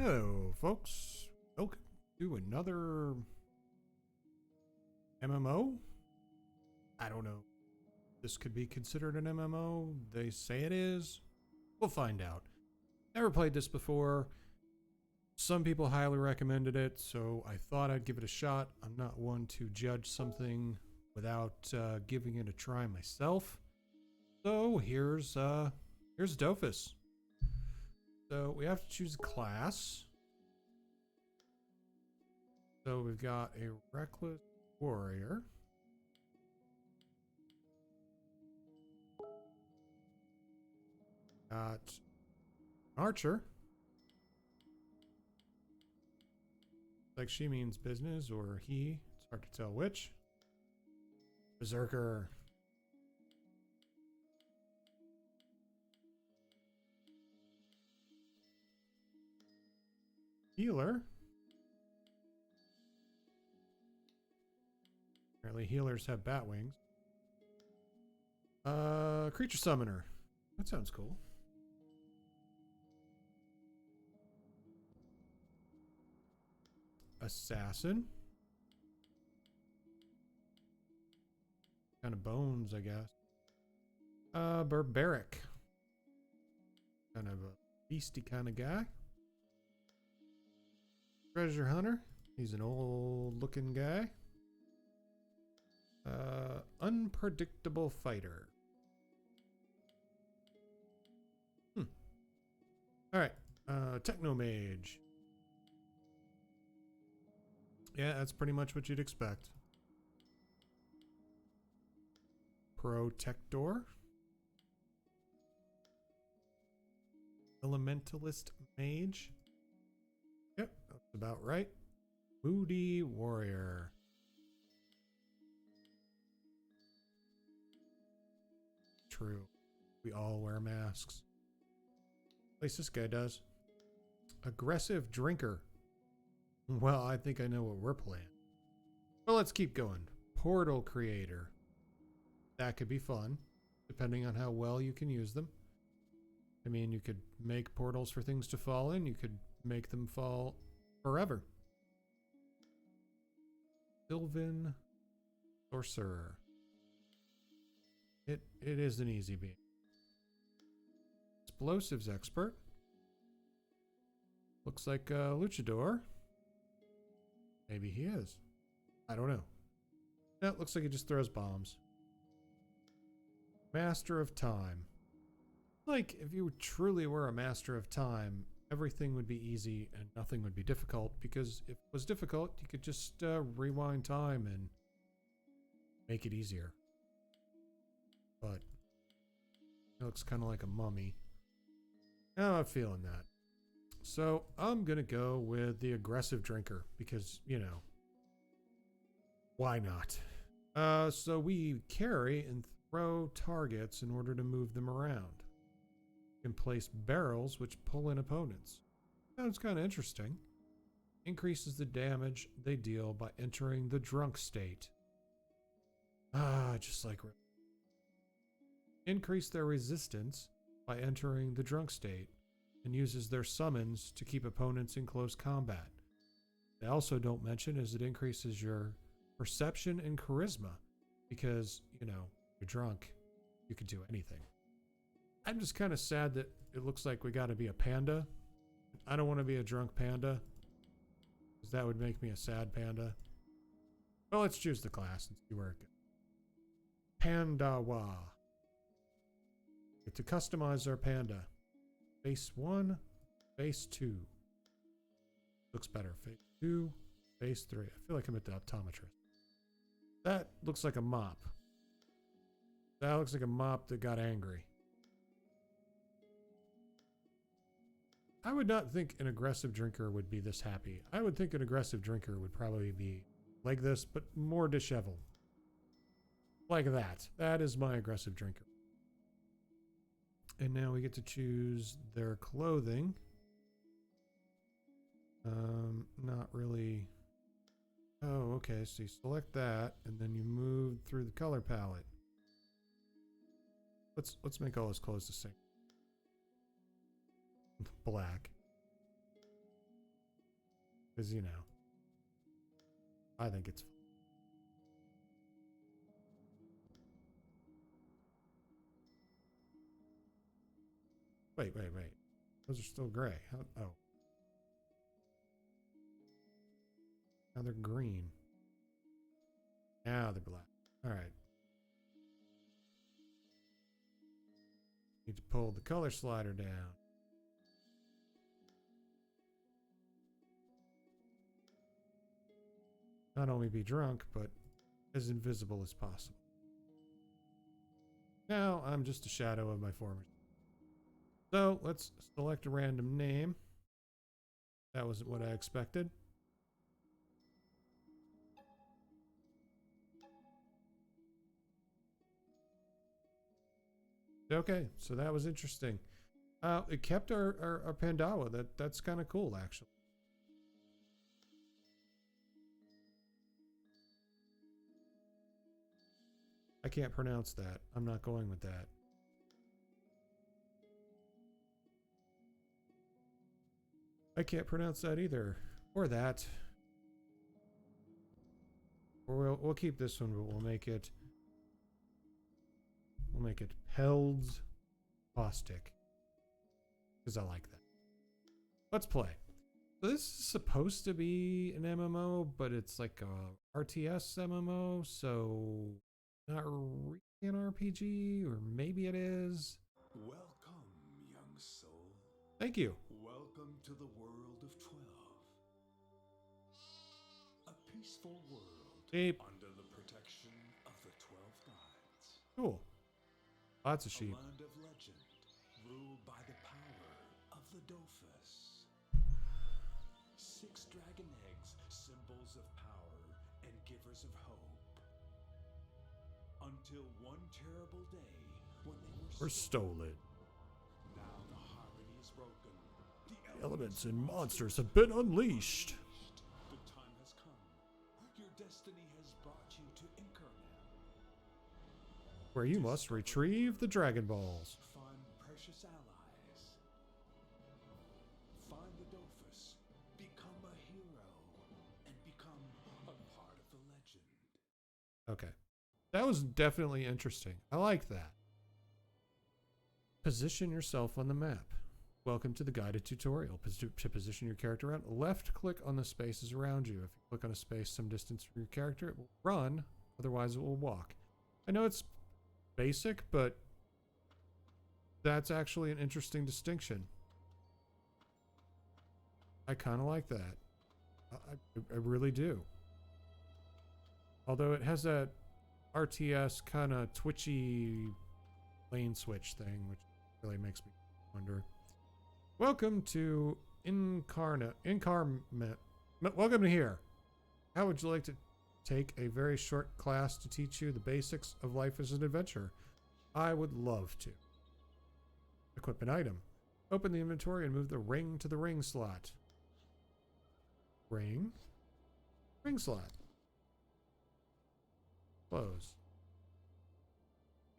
Hello, folks. Welcome to another MMO. I don't know. This could be considered an MMO. They say it is. We'll find out. Never played this before. Some people highly recommended it, so I thought I'd give it a shot. I'm not one to judge something without giving it a try myself. So here's Dofus. So we have to choose a class. So we've got a reckless warrior. Got archer. Like she means business or he. It's hard to tell which. Berserker. Healer. Apparently healers have bat wings. Creature summoner. That sounds cool. Assassin. Kind of bones, I guess. Barbaric. Kind of a beastie kind of guy. Treasure hunter. He's an old looking guy. Unpredictable fighter. Alright. Techno mage. Yeah, that's pretty much what you'd expect. Protector. Elementalist mage. Yep, that's about right. Moody warrior. True. We all wear masks. At least this guy does. Aggressive drinker. Well, I think I know what we're playing. Well, let's keep going. Portal creator. That could be fun, depending on how well you can use them. I mean, you could make portals for things to fall in. You could make them fall forever. Sylvan sorcerer. It is an easy beat. Explosives expert. Looks like a luchador. Maybe he is. I don't know. No, it looks like he just throws bombs. Master of time. Like, if you truly were a master of time, everything would be easy and nothing would be difficult, because if it was difficult, you could just rewind time and make it easier. But it looks kind of like a mummy. I'm not feeling that. So I'm going to go with the aggressive drinker because, you know, why not? So we carry and throw targets in order to move them around. You can place barrels which pull in opponents. Sounds kind of interesting. Increases the damage they deal by entering the drunk state. Just like... Increase their resistance by entering the drunk state, and uses their summons to keep opponents in close combat. They also don't mention is it increases your perception and charisma, because, you know, you're drunk, you could do anything. I'm just kind of sad that it looks like we got to be a panda. I don't want to be a drunk panda, because that would make me a sad panda. Well, let's choose the class and see where it goes. Pandawa. Get to customize our panda. Face 1, face 2. Looks better. Face 2, face 3. I feel like I'm at the optometrist. That looks like a mop. That looks like a mop that got angry. I would not think an aggressive drinker would be this happy. I would think an aggressive drinker would probably be like this, but more disheveled. Like that. That is my aggressive drinker. And now we get to choose their clothing. Not really. Oh, okay. So you select that, and then you move through the color palette. Let's make all his clothes the same. Black. Because, you know, I think it's... Wait. Those are still gray. Oh. Now they're green. Now they're black. All right. Need to pull the color slider down. Not only be drunk, but as invisible as possible. Now I'm just a shadow of my former. So let's select a random name. That wasn't what I expected. Okay, so that was interesting. It kept our Pandawa. That's kind of cool, actually. I can't pronounce that. I'm not going with that. I can't pronounce that either. Or that. Or we'll keep this one, but we'll make it Pelds Caustic. Because I like that. Let's play. So this is supposed to be an MMO, but it's like a RTS MMO, so not really an RPG, or maybe it is. Welcome, young soul. Thank you. Welcome to the world of 12. A peaceful world Sheep. under the protection of the 12 gods. Cool. Lots of sheep. A land of legend, ruled by the power of the Dofus. 6 dragon eggs, symbols of power and givers of hope. Until one terrible day when they were stolen. Now the harmony is broken. The Elements and monsters have been unleashed. The time has come. Your destiny has brought you to Incarnate, Where you must retrieve the Dragon Balls. find precious allies, find the Dofus, become a hero, and become a part of the legend. Okay. That was definitely interesting. I like that. Position yourself on the map. Welcome to the guided tutorial. To position your character around, left click on the spaces around you. If you click on a space some distance from your character, it will run. Otherwise, it will walk. I know it's basic, but that's actually an interesting distinction. I kind of like that. I really do. Although it has that RTS kind of twitchy lane switch thing, which really makes me wonder. Welcome to Welcome to here. How would you like to take a very short class to teach you the basics of life as an adventurer? I would love to. Equip an item. Open the inventory and move the ring to the ring slot. Ring slot. Close.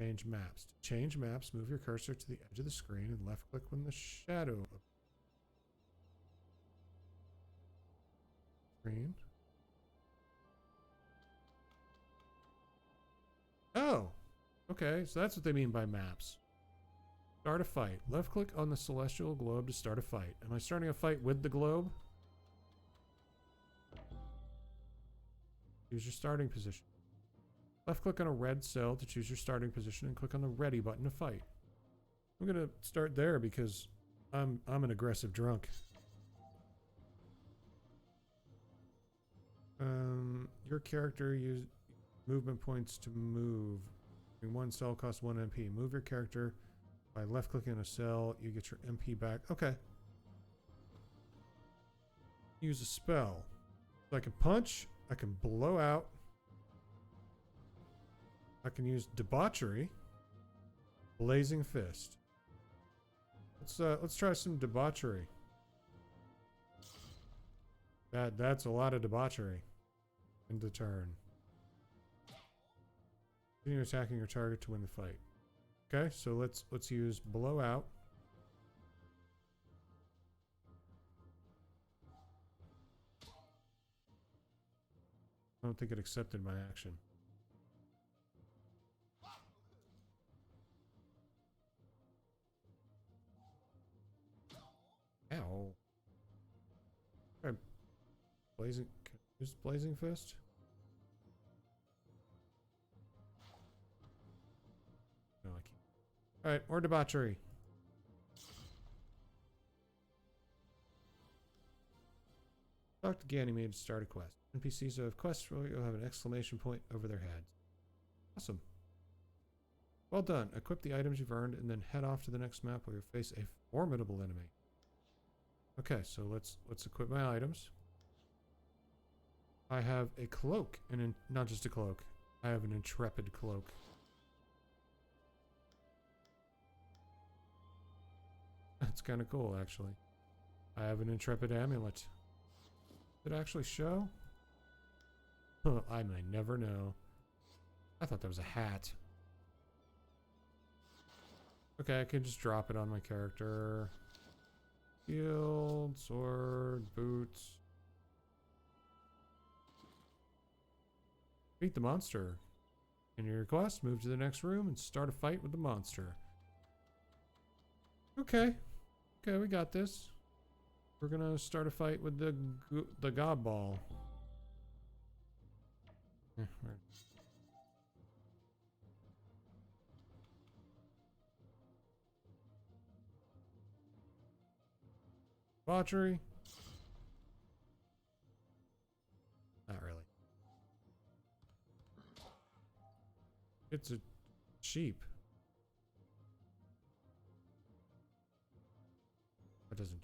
Change maps. To change maps, move your cursor to the edge of the screen and left click when the shadow of screen. Oh, okay. So that's what they mean by maps. Start a fight. Left click on the celestial globe to start a fight. Am I starting a fight with the globe? Choose your starting position. Left click on a red cell to choose your starting position and click on the ready button to fight. I'm gonna start there because I'm an aggressive drunk. Your character use movement points to move. One cell costs 1 MP. Move your character by left clicking a cell. You get your MP back. Okay. Use a spell. So I can punch. I can blow out. I can use debauchery. Blazing fist. Let's try some debauchery. That's a lot of debauchery. End the turn. Continue attacking your target to win the fight. Okay, so let's use blowout. I don't think it accepted my action. Ow. Okay. Blazing. Can I use Blazing Fist? No, I can't. Alright, more debauchery. Talk to Ganymede to start a quest. NPCs who have quests will have an exclamation point over their heads. Awesome. Well done. Equip the items you've earned and then head off to the next map where you face a formidable enemy. Okay, so let's equip my items. I have a cloak, and not just a cloak. I have an intrepid cloak. That's kind of cool, actually. I have an intrepid amulet. Did it actually show? I may never know. I thought that was a hat. Okay, I can just drop it on my character. Shield, sword, boots. Beat the monster. In your quest, move to the next room and start a fight with the monster. Okay. Okay, we got this. We're gonna start a fight with the god ball. Debauchery? Not really. It's a sheep. That doesn't.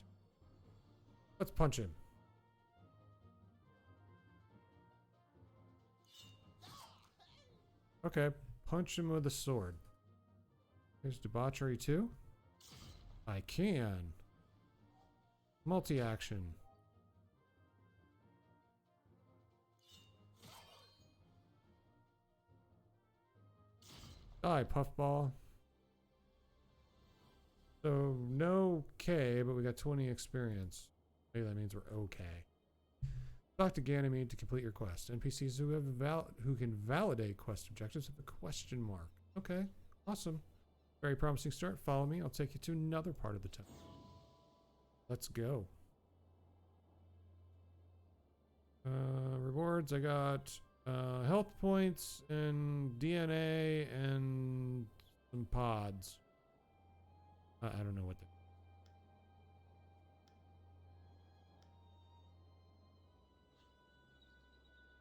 Let's punch him. Okay, punch him with a sword. There's debauchery too. I can. Multi-action. Die, puffball. So, no K, but we got 20 experience. Maybe that means we're okay. Talk to Ganymede to complete your quest. NPCs who can validate quest objectives have a question mark. Okay, awesome. Very promising start. Follow me. I'll take you to another part of the town. Let's go. Rewards. I got health points and DNA and some pods. I don't know what the...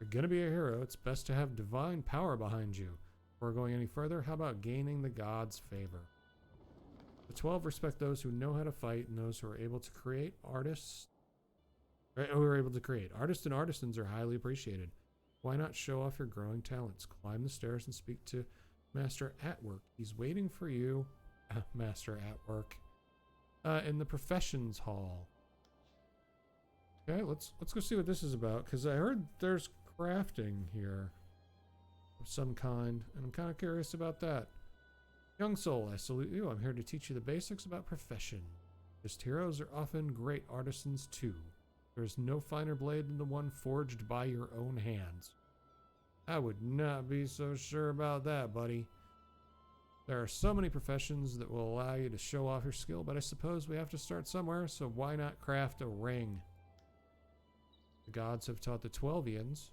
If you're gonna be a hero, it's best to have divine power behind you. Before going any further, how about gaining the gods' favor? The 12 respect those who know how to fight and those who are able to create. Artists who are able to create. Artists and artisans are highly appreciated. Why not show off your growing talents? Climb the stairs and speak to Master at Work. He's waiting for you, Master at Work, in the Professions Hall. Okay, let's go see what this is about, because I heard there's crafting here of some kind, and I'm kind of curious about that. Young soul, I salute you. I'm here to teach you the basics about profession. Just heroes are often great artisans too. There is no finer blade than the one forged by your own hands. I would not be so sure about that, buddy. There are so many professions that will allow you to show off your skill, but I suppose we have to start somewhere, so why not craft a ring? The gods have taught the Twelvians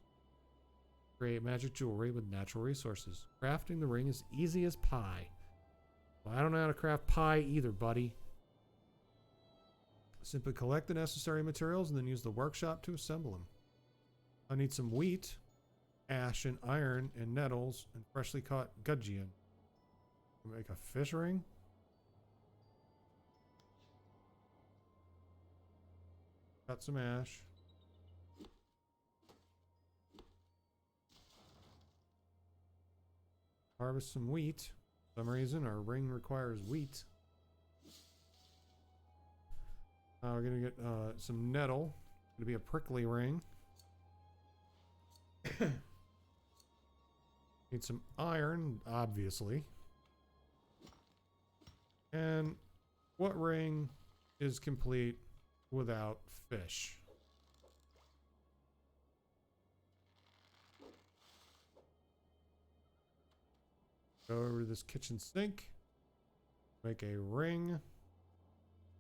create magic jewelry with natural resources. Crafting the ring is easy as pie. Well, I don't know how to craft pie either, buddy. Simply collect the necessary materials and then use the workshop to assemble them. I need some wheat, ash and iron and nettles, and freshly caught gudgeon. Make a fish ring? Got some ash. Harvest some wheat. For some reason our ring requires wheat. We're gonna get some nettle. Gonna be a prickly ring. Need some iron, obviously. And what ring is complete without fish? Go over to this kitchen sink. Make a ring.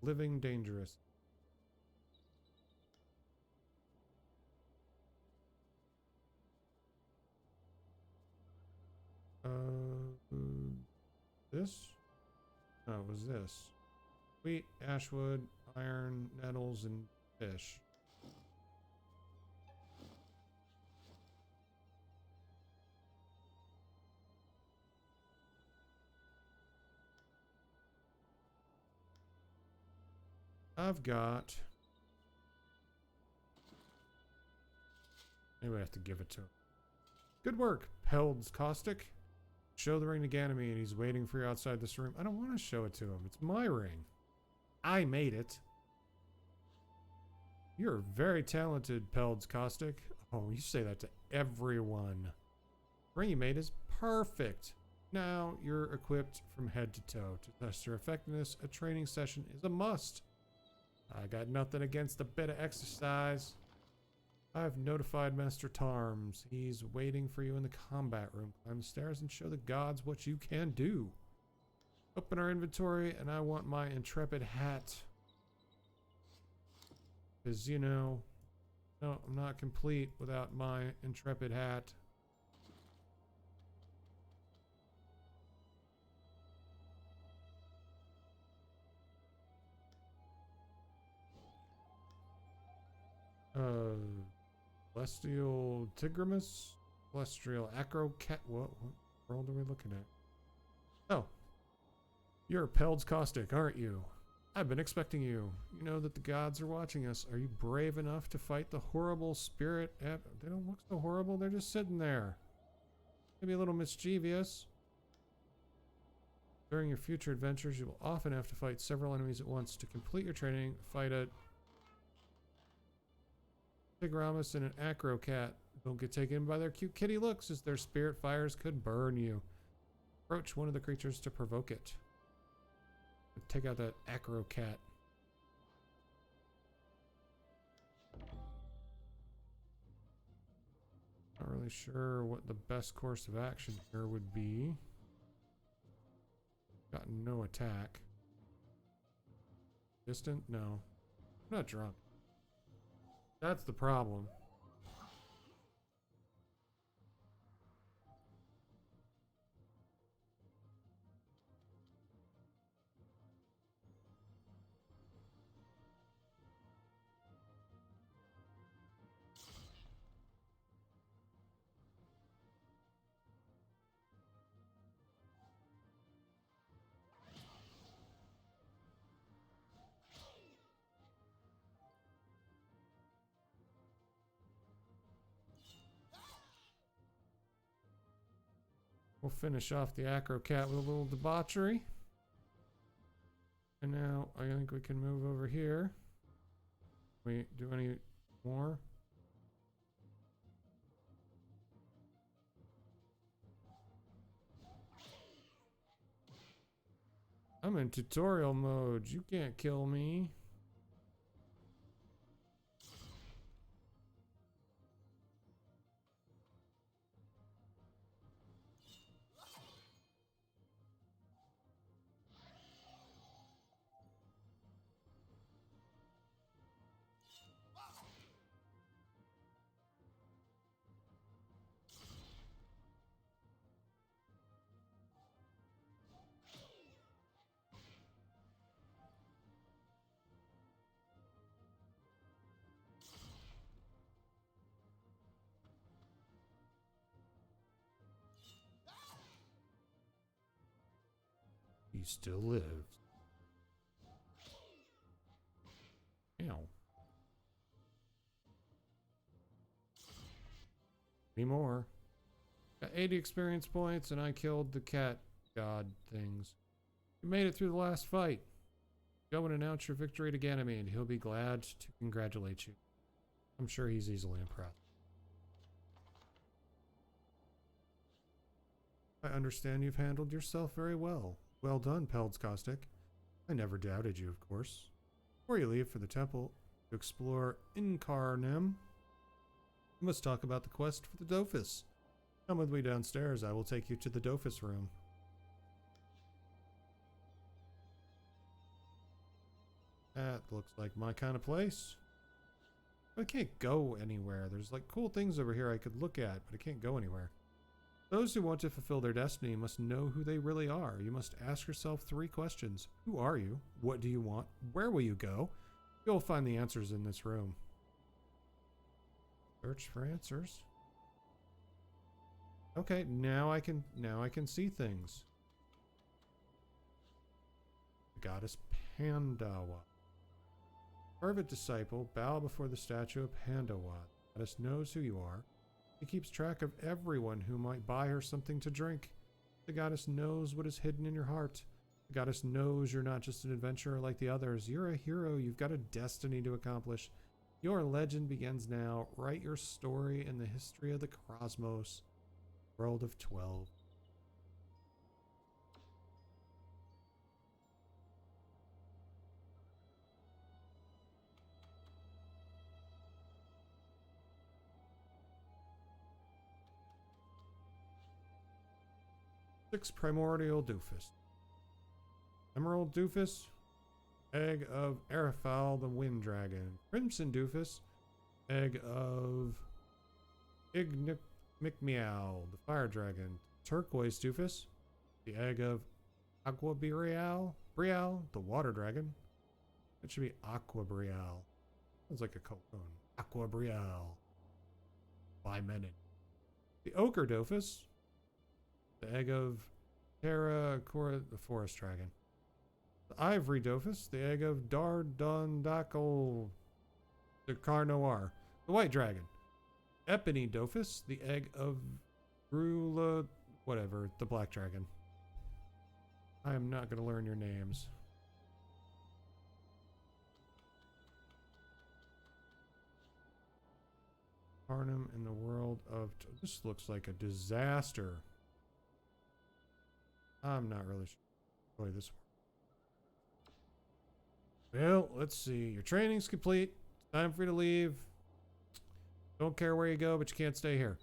Living dangerous. This? No, it was this. Wheat, ashwood, iron, nettles, and fish. I've got... Maybe I have to give it to him. Good work, Peld's Caustic. Show the ring to Ganymede. He's waiting for you outside this room. I don't want to show it to him. It's my ring. I made it. You're very talented, Peld's Caustic. Oh, you say that to everyone. The ring you made is perfect. Now you're equipped from head to toe. To test your effectiveness, a training session is a must. I got nothing against a bit of exercise. I've notified Master Tarms. He's waiting for you in the combat room. Climb the stairs and show the gods what you can do. Open our inventory, and I want my intrepid hat. Because, you know, no, I'm not complete without my intrepid hat. Celestial Tigramus? Celestial Acrocat? What world are we looking at? Oh. You're Peld's Caustic, aren't you? I've been expecting you. You know that the gods are watching us. Are you brave enough to fight the horrible spirit? They don't look so horrible. They're just sitting there. Maybe a little mischievous. During your future adventures, you will often have to fight several enemies at once. To complete your training, fight a Tigramus and an Acrocat. Don't get taken in by their cute kitty looks, as their spirit fires could burn you. Approach one of the creatures to provoke it. Take out that Acrocat. Not really sure what the best course of action here would be. Got no attack. Distant? No. I'm not drunk. That's the problem. We'll finish off the Acrocat with a little debauchery. And now I think we can move over here. We do any more? I'm in tutorial mode. You can't kill me. He still lives. Ow. Any more? Got 80 experience points, and I killed the cat god things. You made it through the last fight. Go and announce your victory to Ganymede. He'll be glad to congratulate you. I'm sure he's easily impressed. I understand you've handled yourself very well. Well done, Peld's Caustic. I never doubted you, of course. Before you leave for the temple to explore Incarnem, we must talk about the quest for the Dofus. Come with me downstairs. I will take you to the Dofus room. That looks like my kind of place. I can't go anywhere. There's like cool things over here I could look at, but I can't go anywhere. Those who want to fulfill their destiny must know who they really are. You must ask yourself 3 questions. Who are you? What do you want? Where will you go? You'll find the answers in this room. Search for answers. Okay, now I can see things. Goddess Pandawa. Fervent disciple, bow before the statue of Pandawa. The goddess knows who you are. She keeps track of everyone who might buy her something to drink. The goddess knows what is hidden in your heart. The goddess knows you're not just an adventurer like the others. You're a hero. You've got a destiny to accomplish. Your legend begins now. Write your story in the history of the cosmos. World of 12. Six primordial Dofus. Emerald Dofus. Egg of Arafal the Wind Dragon. Crimson Dofus. Egg of Ignikmeow the Fire Dragon. Turquoise Dofus. The egg of Aqua Brial the Water Dragon. It should be Aqua Brial. Sounds like a cologne. Aqua Brial. By Menin. The Ochre Dofus. The egg of Terra Cora, the Forest Dragon. The Ivory Dofus, the egg of Dardondakol, the Carnoir, the White Dragon. Epony Dofus, the egg of Rula, whatever, the Black Dragon. I am not going to learn your names. Arnhem in the world of... This looks like a disaster. I'm not really sure this one. Well, let's see. Your training's complete. Time for you to leave. Don't care where you go, but you can't stay here.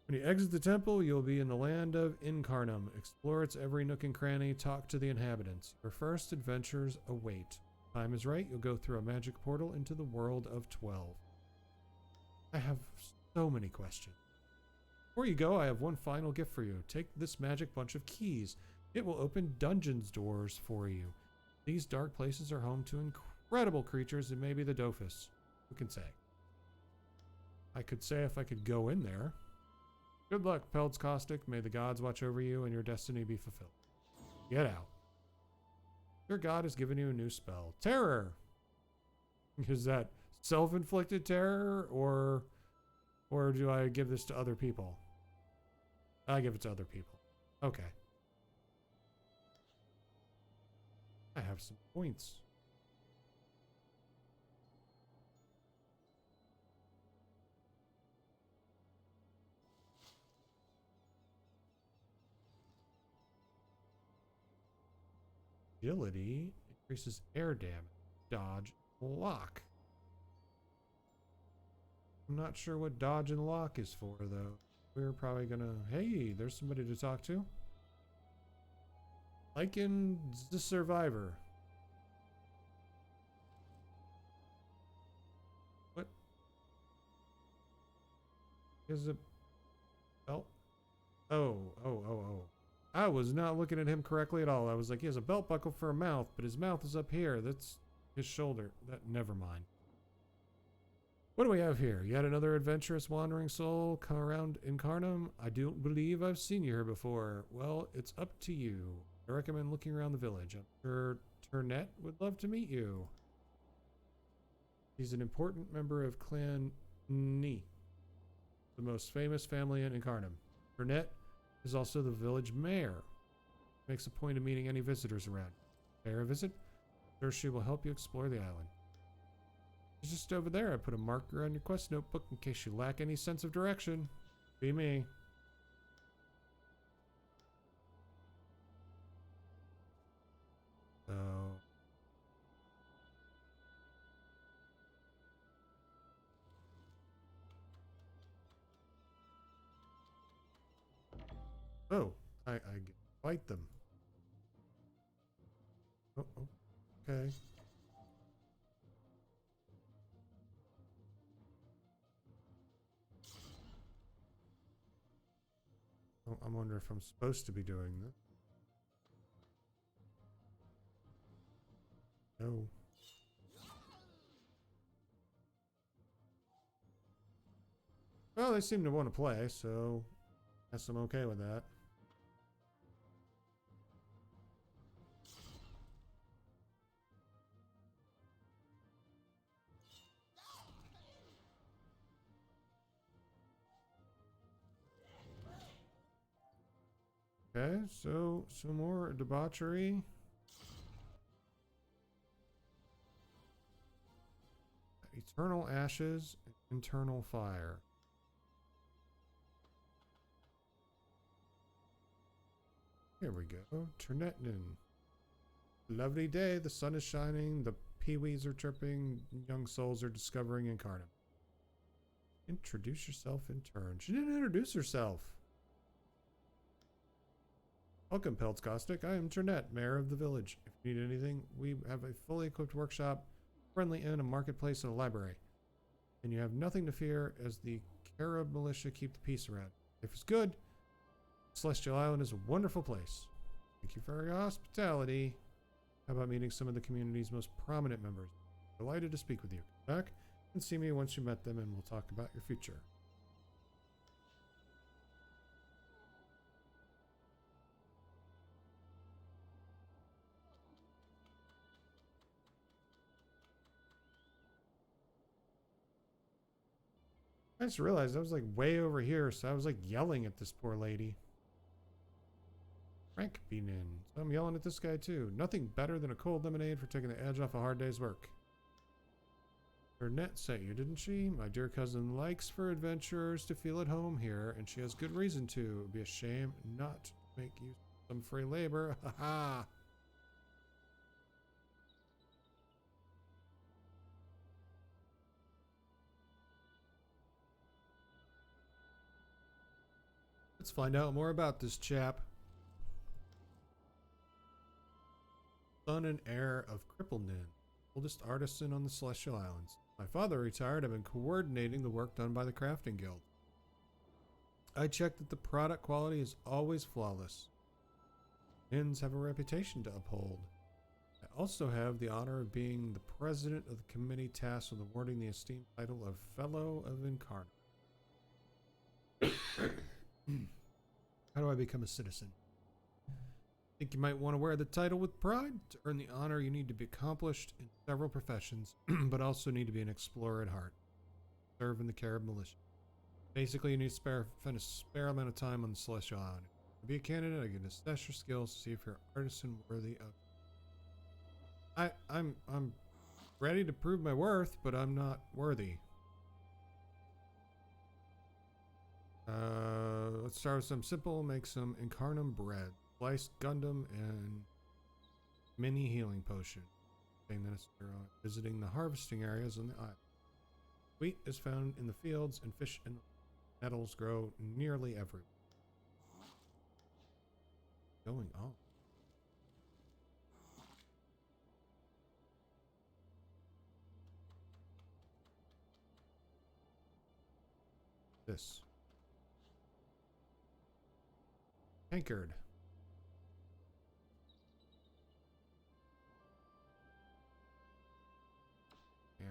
When you exit the temple, you'll be in the land of Incarnum. Explore its every nook and cranny. Talk to the inhabitants. Your first adventures await. Time is right. You'll go through a magic portal into the world of 12. I have so many questions. Before you go, I have one final gift for you. Take this magic bunch of keys. It will open dungeons doors for you. These dark places are home to incredible creatures and maybe the Dofus. Who can say? I could say if I could go in there. Good luck, Pelt's Caustic. May the gods watch over you and your destiny be fulfilled. Get out. Your god has given you a new spell. Terror! Is that self-inflicted terror or do I give this to other people? I give it to other people. Okay. I have some points. Agility increases air damage, dodge, lock. I'm not sure what dodge and lock is for, though. We're probably gonna... Hey, there's somebody to talk to. Lycan the Survivor. What? Is it... belt? Oh. I was not looking at him correctly at all. I was like, he has a belt buckle for a mouth, but his mouth is up here. That's his shoulder. Never mind. What do we have here? Yet another adventurous wandering soul come around Incarnum. I don't believe I've seen you here before. Well, it's up to you. I recommend looking around the village. I'm sure Turnette would love to meet you. He's an important member of Clan Ni, the most famous family in Incarnum. Turnette is also the village mayor. Makes a point of meeting any visitors around. Pay her a visit. Sure, she will help you explore the island. She's just over there. I put a marker on your quest notebook in case you lack any sense of direction. Be me. So... Oh, I fight them. Oh, okay. I wonder if I'm supposed to be doing this. No. Well, they seem to want to play, so I guess I'm okay with that. Okay, so some more debauchery. Eternal ashes, internal fire. Here we go. Ternetnin. Lovely day. The sun is shining. The peewees are chirping. Young souls are discovering incarnate. Introduce yourself in turn. She didn't introduce herself. Welcome, Peltz Caustic. I am Ternet, mayor of the village. If you need anything, we have a fully equipped workshop, friendly inn, a marketplace, and a library. And you have nothing to fear as the Carib militia keep the peace around. If it's good, Celestial Island is a wonderful place. Thank you for your hospitality. How about meeting some of the community's most prominent members? Delighted to speak with you. Come back and see me once you met them, and we'll talk about your future. I just realized I was like way over here, so I was like yelling at this poor lady. Frank being in. So I'm yelling at this guy too. Nothing better than a cold lemonade for taking the edge off a hard day's work. Her net sent you, didn't she? My dear cousin likes for adventurers to feel at home here, and she has good reason to. It would be a shame not to make use of some free labor. Ha ha! Let's find out more about this chap. Son and heir of Cripplenin, oldest artisan on the Celestial Islands. My father retired. I've been coordinating the work done by the Crafting Guild. I checked that the product quality is always flawless. Inns have a reputation to uphold. I also have the honor of being the president of the committee tasked with awarding the esteemed title of Fellow of Incarnate. How do I become a citizen? Think you might want to wear the title with pride? To earn the honor, you need to be accomplished in several professions, but also need to be an explorer at heart. Serve in the Carib militia. Basically, you need to spend a spare amount of time on the Celestial Island. To be a candidate, I can assess your skills to see if you're artisan worthy of. I'm ready to prove my worth, but I'm not worthy. Let's start with something simple. Make some incarnum bread. Sliced Gundam and mini healing potion. Visiting the harvesting areas on the island. Wheat is found in the fields, and fish and nettles grow nearly everywhere. Going on. This. Anchored. Yeah.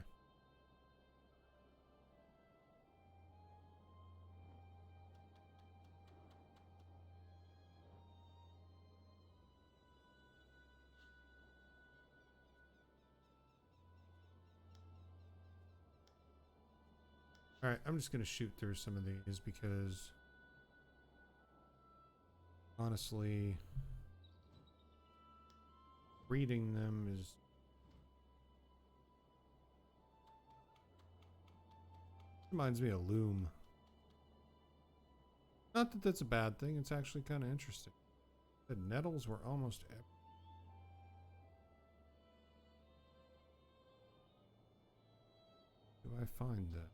All right, I'm just going to shoot through some of these because honestly, reading them is reminds me of Loom. Not that that's a bad thing, it's actually kind of interesting. The nettles were almost everywhere. Do I find that?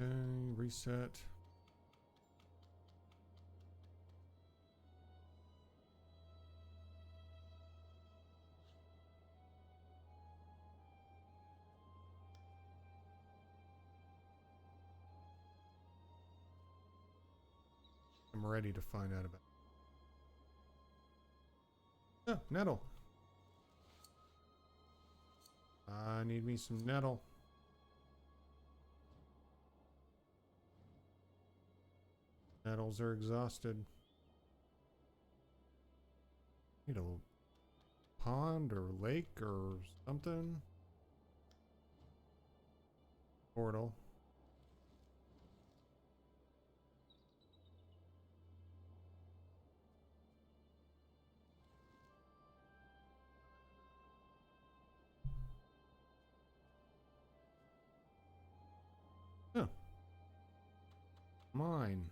Okay, reset. I'm ready to find out about it. Oh, nettle. I need me some nettle. Nettles are exhausted. Need a pond or lake or something. Portal. Huh. Mine.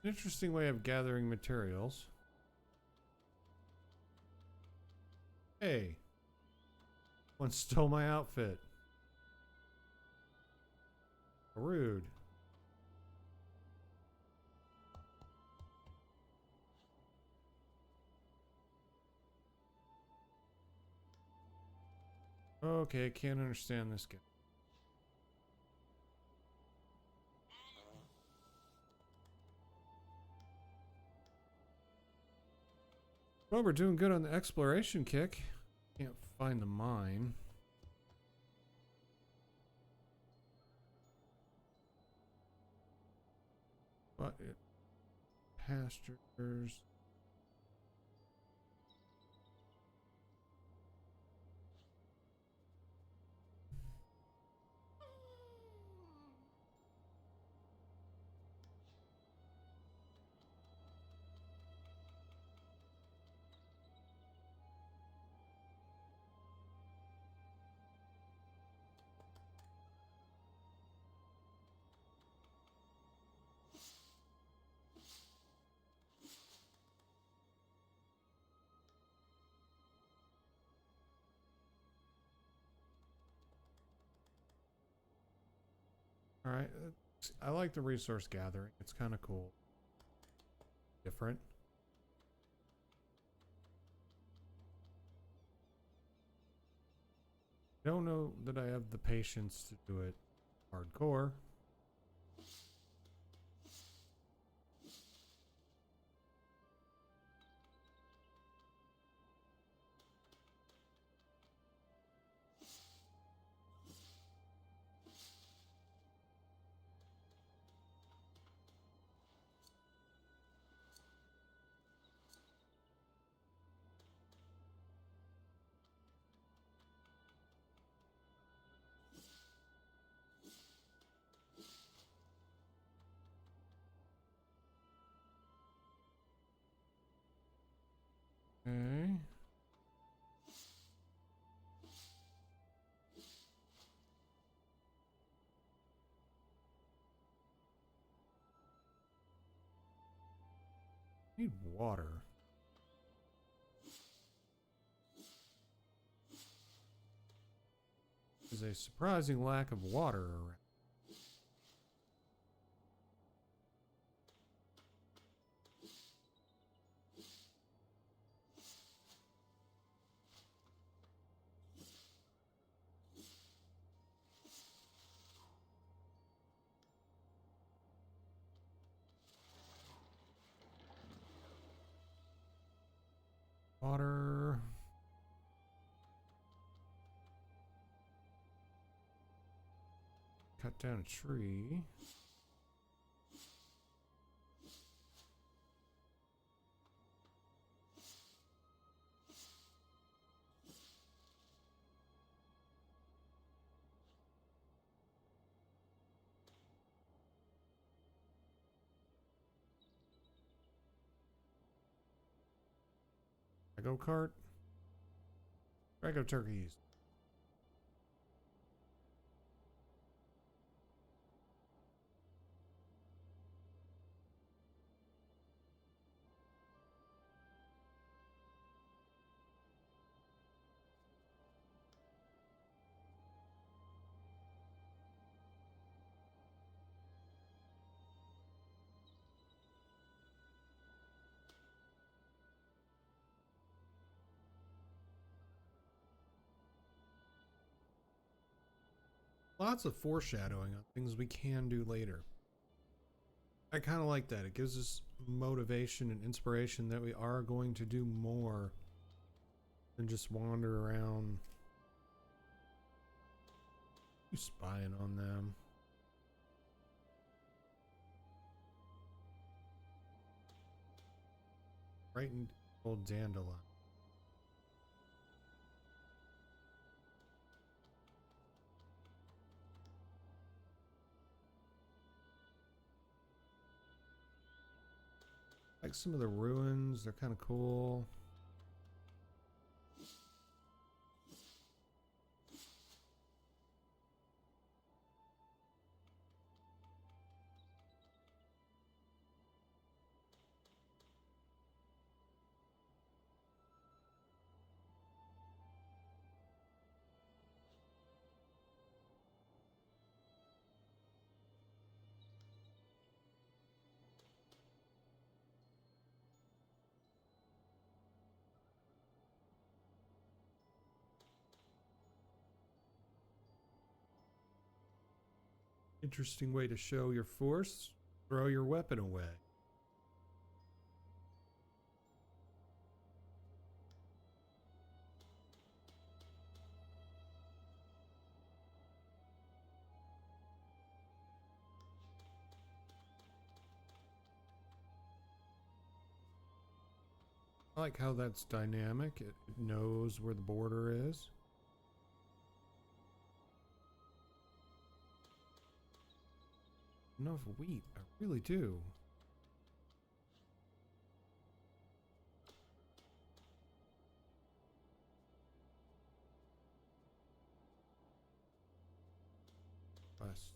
Interesting way of gathering materials. Hey. One stole my outfit. Rude. Okay, I can't understand this guy. Well, we're doing good on the exploration kick. Can't find the mine. But it pastures. All right. I like the resource gathering. It's kind of cool. Different. Don't know that I have the patience to do it hardcore. Okay. Need water. There's a surprising lack of water around. Water. Cut down a tree. I go cart. I go turkeys. lots of foreshadowing on things we can do later. I kind of like that. It gives us motivation and inspiration that we are going to do more than just wander around spying on them. Frightened old dandelion. Like some of the ruins, they're kind of cool. Interesting way to show your force. Throw your weapon away. I like how that's dynamic. It knows where the border is. Enough wheat. I really do. West.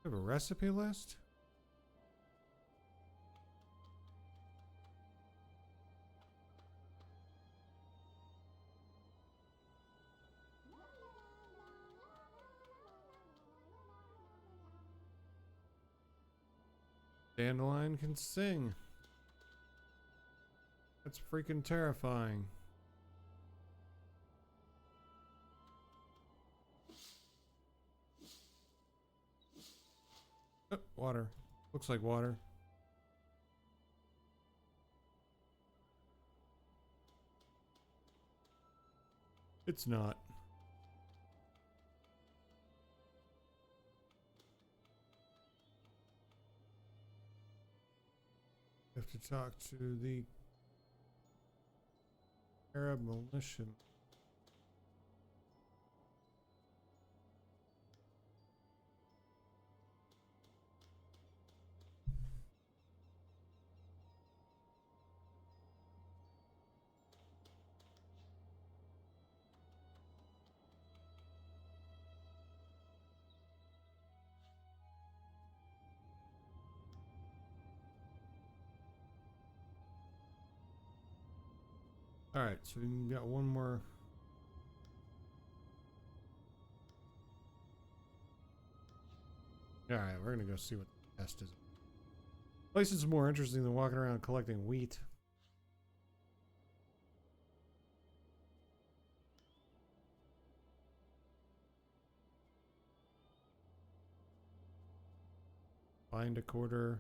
I have a recipe list? Dandelion can sing. That's freaking terrifying. Oh, water. Looks like water. It's not. I have to talk to the Arab militia. Alright, so we got one more. Alright, we're gonna go see what the test is. Place is more interesting than walking around collecting wheat. Find a quarter,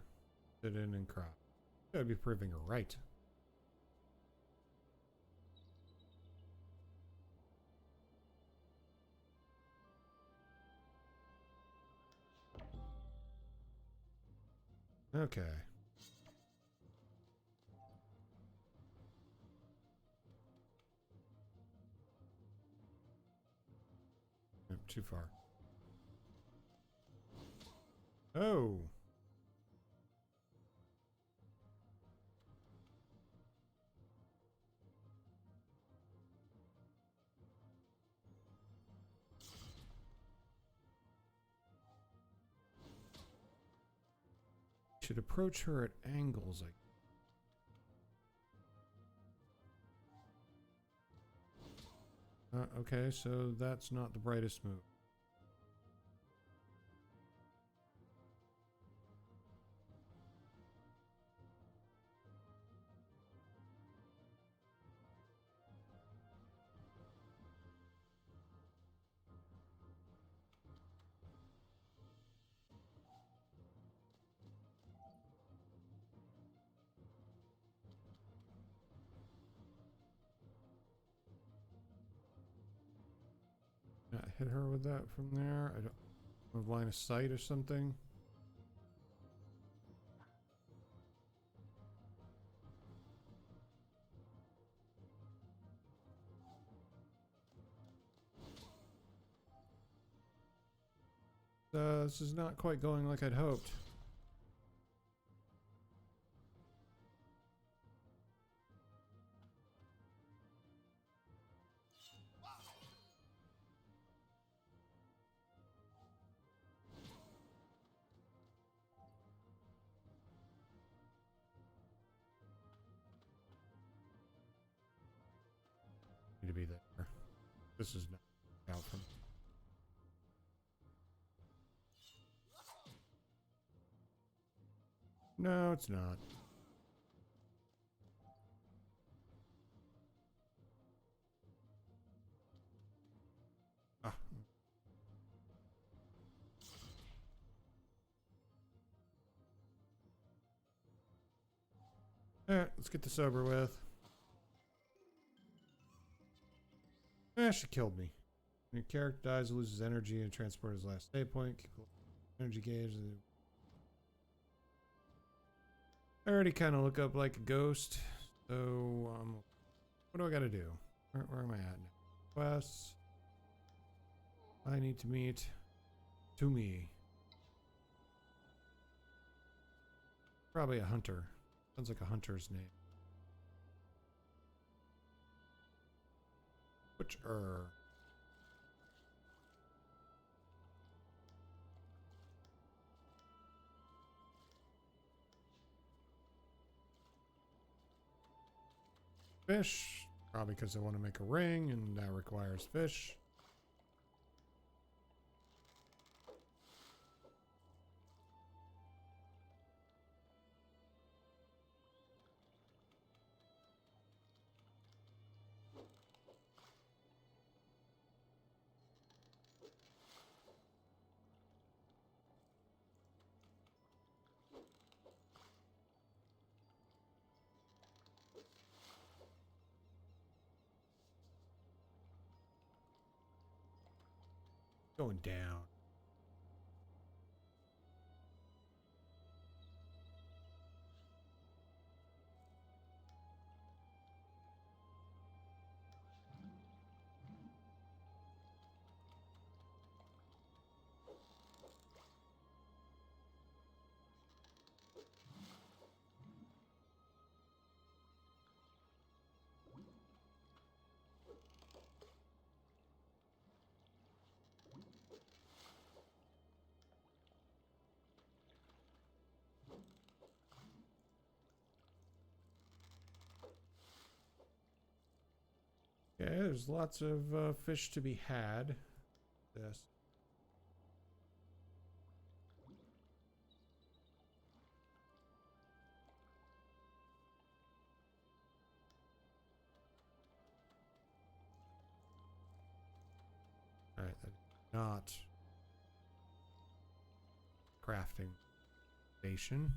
sit in and crop. Gotta be proving her right. Okay. Nope, too far. Oh. Should approach her at angles. Okay, so that's not the brightest move. hit her with that from there? I don't have line of sight or something. This is not quite going like I'd hoped. Need to be there. This is not out from. No, it's not. Ah. Alright, let's get this over with. She killed me. When your character dies, loses energy and transport his last save point. Keep energy gauge. I already kind of look up like a ghost. So, what do I got to do? Where am I at now? Quests. I need to meet to me. Probably a hunter. Sounds like a hunter's name. Butcher. Fish. Probably because I want to make a ring and that requires fish. Going down. Okay, there's lots of fish to be had. This. Alright, that is not crafting station.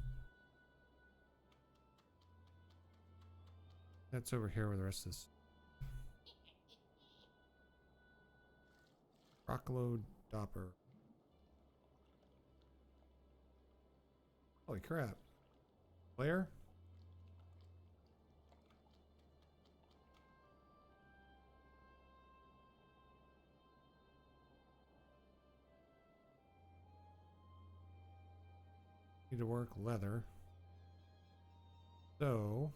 That's over here where the rest of this. Rockload Dopper. Holy crap. Player? Need to work leather. So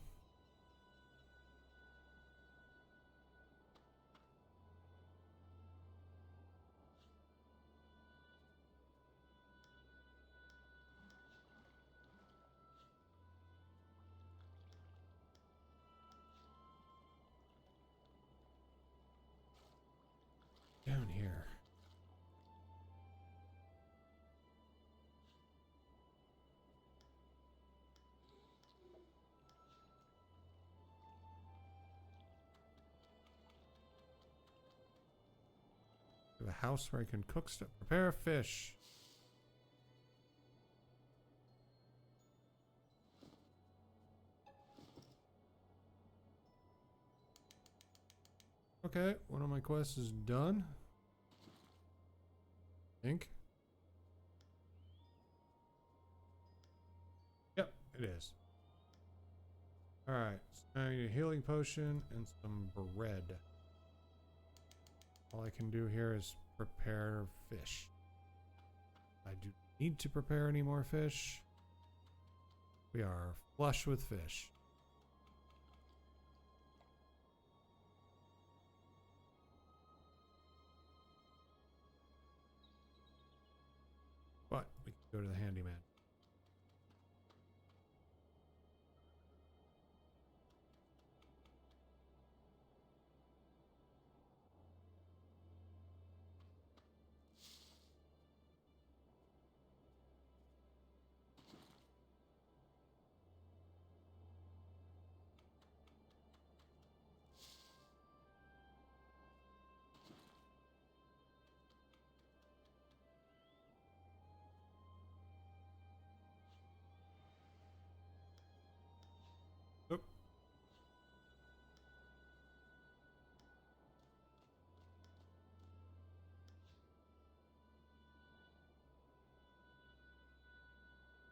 down here. We have a house where I can cook stuff. Prepare fish. Okay, one of my quests is done. think. Yep, it is. Alright, so now I need a healing potion and some bread. All I can do here is prepare fish. I do need to prepare any more fish. We are flush with fish. But we can go to the handyman. Oop.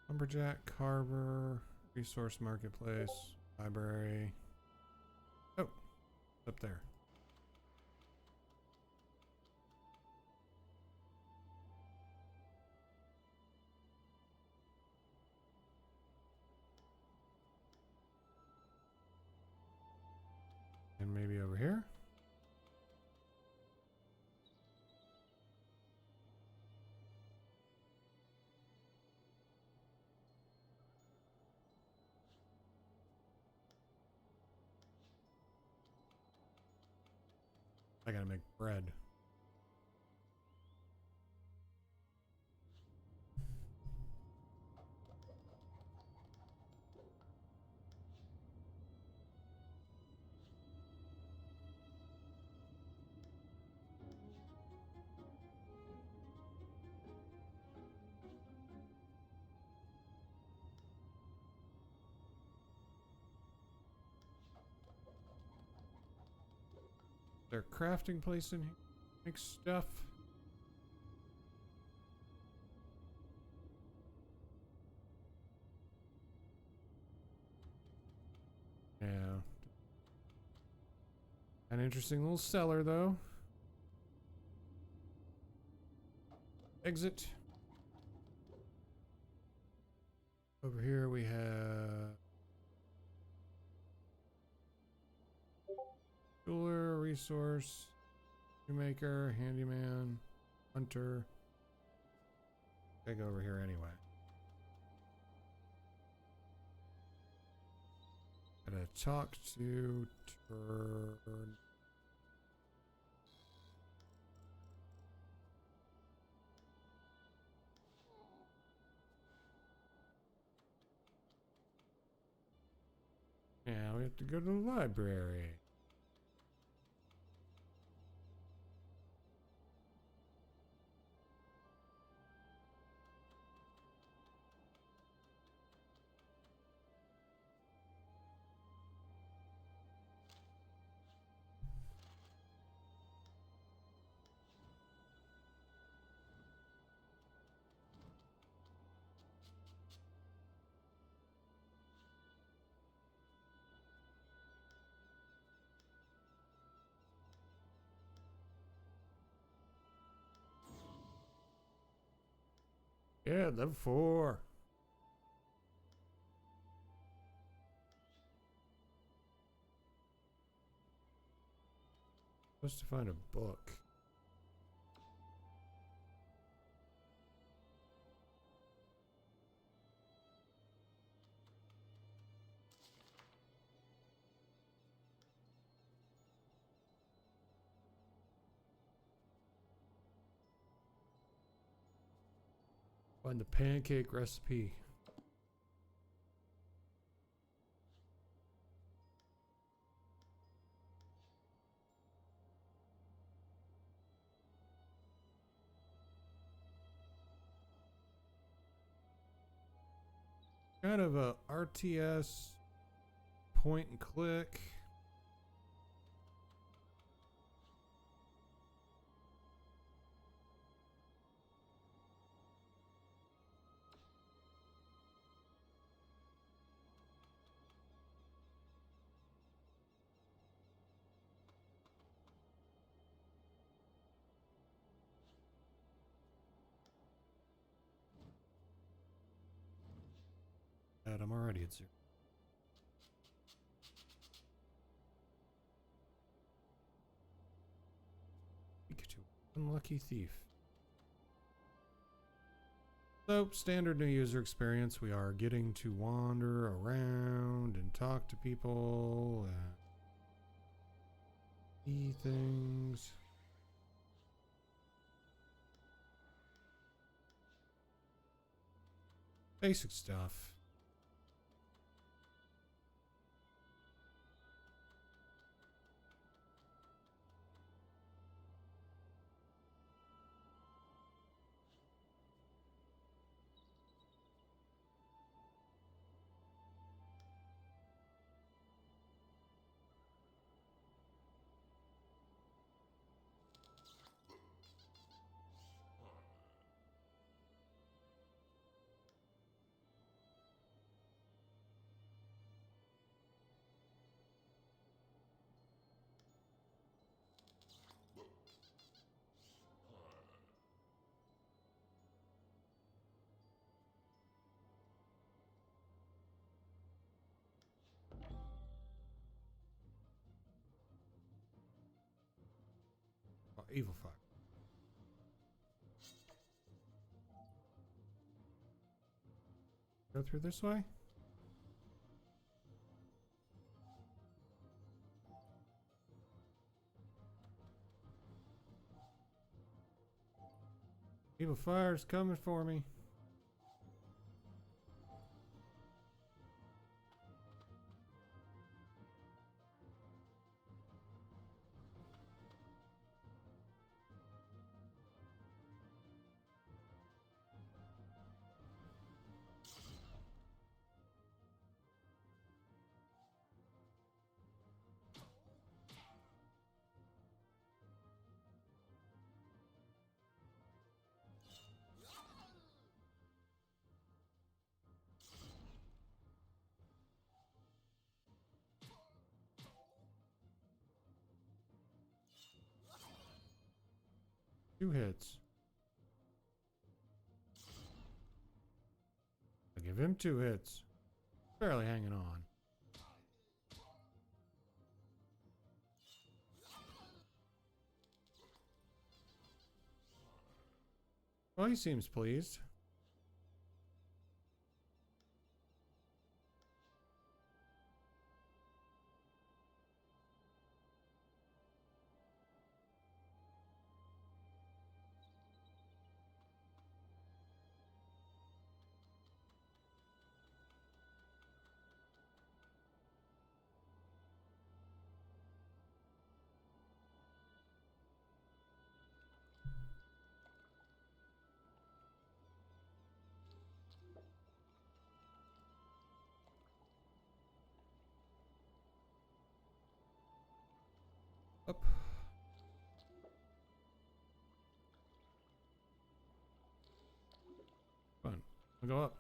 Lumberjack, carver, resource marketplace, library. Oh, it's up there. And maybe over here. I gotta make bread. Is there a crafting place in here? Make stuff. Yeah. An interesting little cellar, though. Exit. Over here we have jeweler, resource, shoemaker, handyman, hunter. I go over here anyway. Gotta talk to turn. Now we have to go to the library. Yeah, level 4. Supposed to find a book. Find the pancake recipe. Kind of a RTS point and click. bad. I'm already at 0. Pikachu, unlucky thief. So, standard new user experience. We are getting to wander around and talk to people and see things. Basic stuff. Oh, evil fire. Go through this way? Evil fire's coming for me. Two hits. I give him 2 hits. Barely hanging on. Well, he seems pleased. Up. Fun. We'll go up.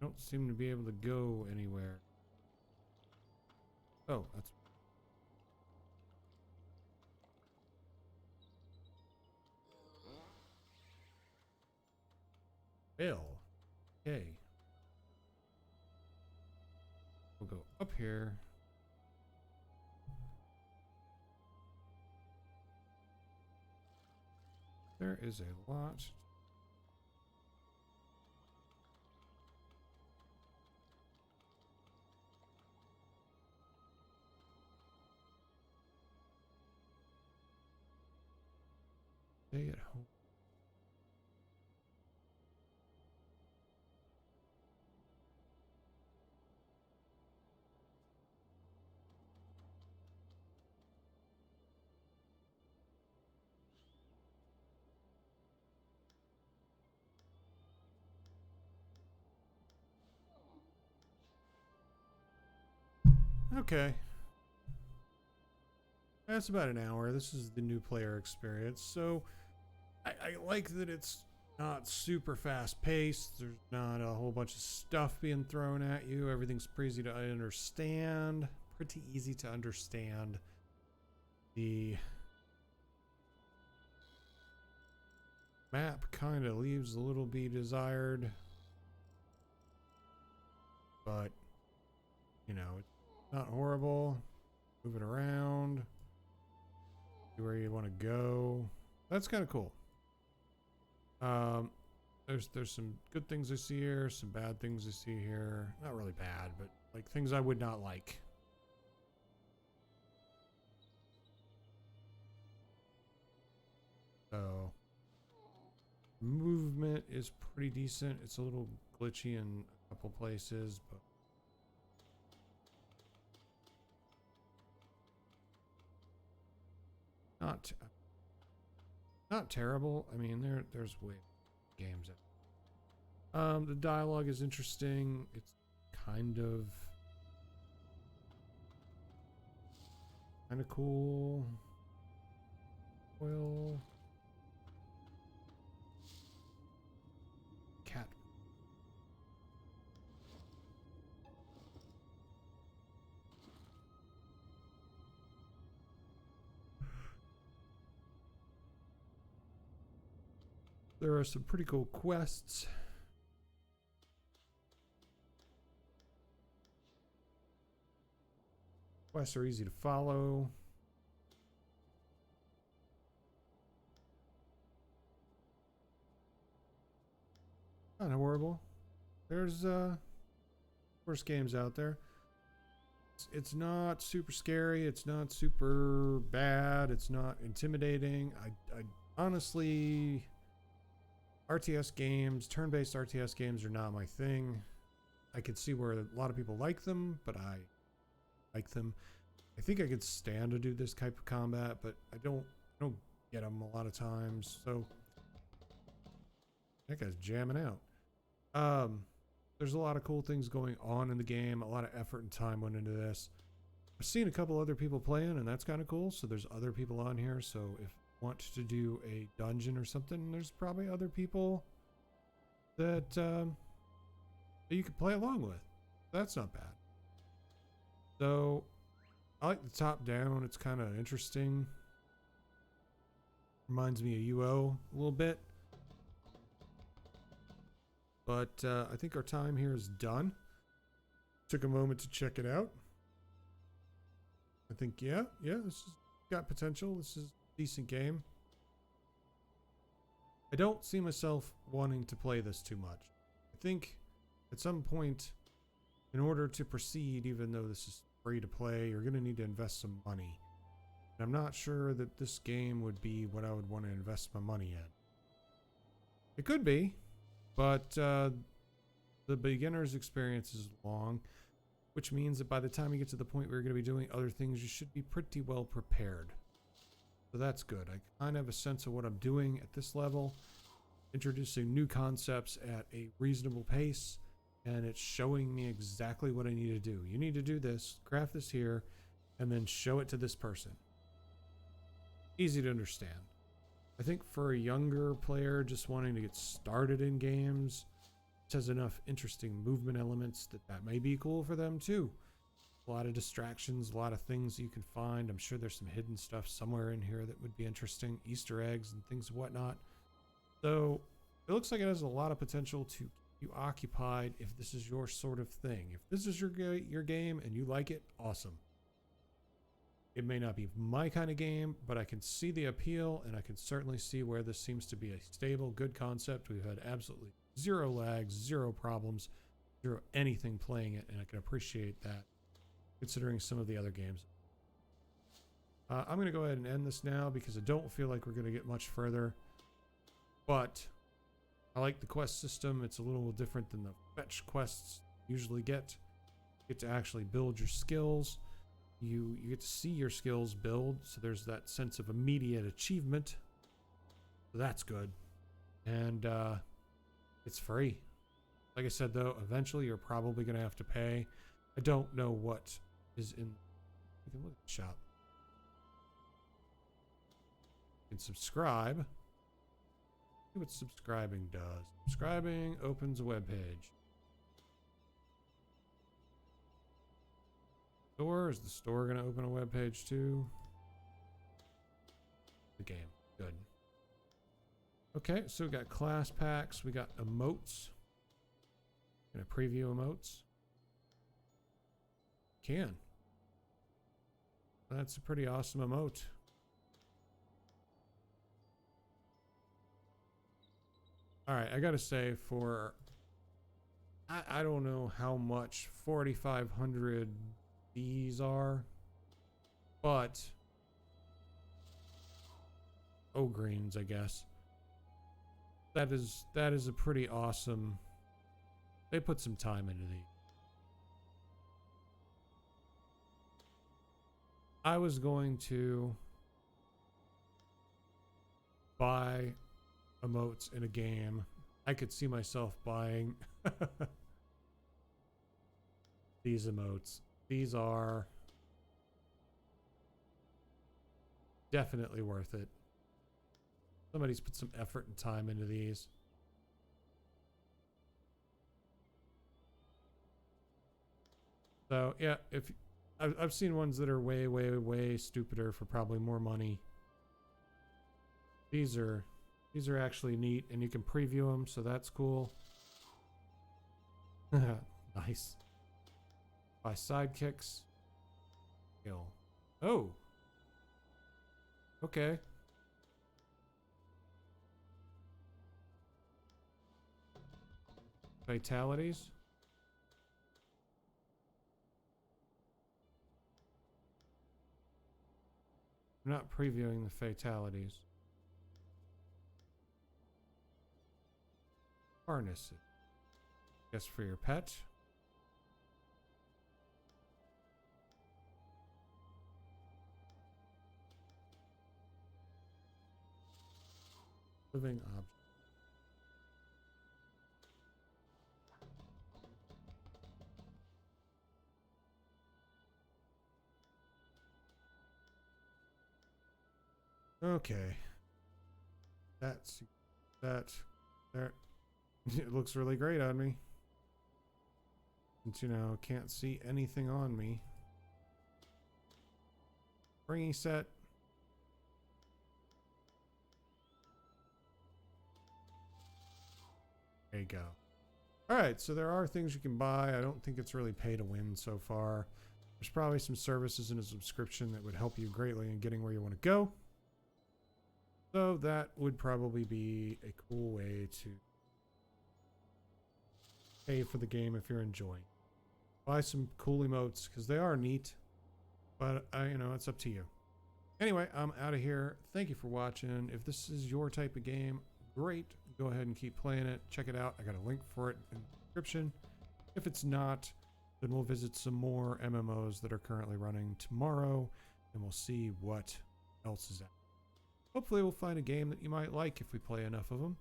Don't seem to be able to go anywhere. Oh, that's... Bill. Okay. We'll go up here. There is a lot. Stay at home. Okay. That's about an hour. This is the new player experience. So I like that it's not super fast paced. There's not a whole bunch of stuff being thrown at you. Everything's pretty easy to understand. Pretty easy to understand. The map kind of leaves a little be desired, but you know, it's not horrible. Moving around, see where you want to go. That's kind of cool. There's some good things I see here, some bad things I see here. Not really bad, but like things I would not like. So movement is pretty decent. It's a little glitchy in a couple places, but not terrible. I mean, there's way games. The dialogue is interesting. It's kind of cool. Well, cat. There are some pretty cool quests. Quests are easy to follow. Not horrible. There's worse games out there. It's not super scary. It's not super bad. It's not intimidating. I honestly, RTS games, turn-based RTS games are not my thing. I could see where a lot of people like them, but I like them. I think I could stand to do this type of combat, but I don't get them a lot of times. So that guy's jamming out. There's a lot of cool things going on in the game. A lot of effort and time went into this. I've seen a couple other people playing, and that's kind of cool. So there's other people on here. So if you want to do a dungeon or something, there's probably other people that you could play along with. That's not bad. So I like the top down. It's kind of interesting. Reminds me of UO a little bit. But I think our time here is done. Took a moment to check it out. I think, yeah, this has got potential. This is a decent game. I don't see myself wanting to play this too much. I think at some point, in order to proceed, even though this is free to play, you're going to need to invest some money. And I'm not sure that this game would be what I would want to invest my money in. It could be, but the beginner's experience is long, which means that by the time you get to the point where you're going to be doing other things, you should be pretty well prepared. So that's good. I kind of have a sense of what I'm doing at this level, introducing new concepts at a reasonable pace, and it's showing me exactly what I need to do. You need to do this, craft this here, and then show it to this person. Easy to understand. I think for a younger player just wanting to get started in games, it has enough interesting movement elements that may be cool for them too. A lot of distractions, a lot of things you can find. I'm sure there's some hidden stuff somewhere in here that would be interesting. Easter eggs and things and whatnot. So it looks like it has a lot of potential to keep you occupied if this is your sort of thing. If this is your game and you like it, awesome. It may not be my kind of game, but I can see the appeal, and I can certainly see where this seems to be a stable, good concept. We've had absolutely zero lags, zero problems, zero anything playing it, and I can appreciate that, considering some of the other games. I'm going to go ahead and end this now because I don't feel like we're going to get much further. But I like the quest system. It's a little different than the fetch quests you usually get. You get to actually build your skills. You get to see your skills build, so there's that sense of immediate achievement. So that's good. And it's free. Like I said, though, eventually you're probably going to have to pay. I don't know what is in... You can look at the shop. You can subscribe. See what subscribing does. Subscribing opens a web page. Store, is the store going to open a web page too? The game. Good. Okay, so we got class packs, we got emotes. Gonna preview emotes. Can. That's a pretty awesome emote. Alright, I gotta say for I don't know how much 4,500 these are, but greens, I guess. That is a pretty awesome. They put some time into these. I was going to buy emotes in a game. I could see myself buying these emotes. These are definitely worth it. Somebody's put some effort and time into these. So yeah, if I've seen ones that are way, way, way stupider for probably more money. These are actually neat, and you can preview them, so that's cool. Nice. By sidekicks. Kill. Oh. Okay. Fatalities. I'm not previewing the fatalities. Harnesses. Guess for your pet. Living object. Okay. That's that. There. It looks really great on me. Since, you know, can't see anything on me. Springy set. There you go. Alright, so there are things you can buy. I don't think it's really pay to win so far. There's probably some services in a subscription that would help you greatly in getting where you want to go. So that would probably be a cool way to pay for the game if you're enjoying. Buy some cool emotes because they are neat, but you know, it's up to you. Anyway, I'm out of here. Thank you for watching. If this is your type of game, great. Go ahead and keep playing it. Check it out. I got a link for it in the description. If it's not, then we'll visit some more MMOs that are currently running tomorrow, and we'll see what else is out. Hopefully we'll find a game that you might like if we play enough of them.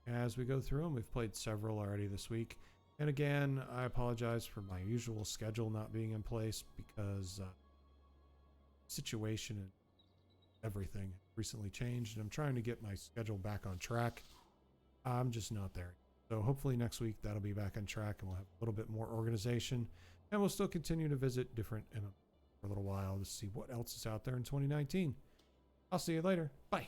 As we go through them, we've played several already this week. And again, I apologize for my usual schedule not being in place because situation and everything recently changed, and I'm trying to get my schedule back on track. I'm just not there. So hopefully next week that'll be back on track and we'll have a little bit more organization, and we'll still continue to visit different MMOs for a little while to see what else is out there in 2019. I'll see you later. Bye.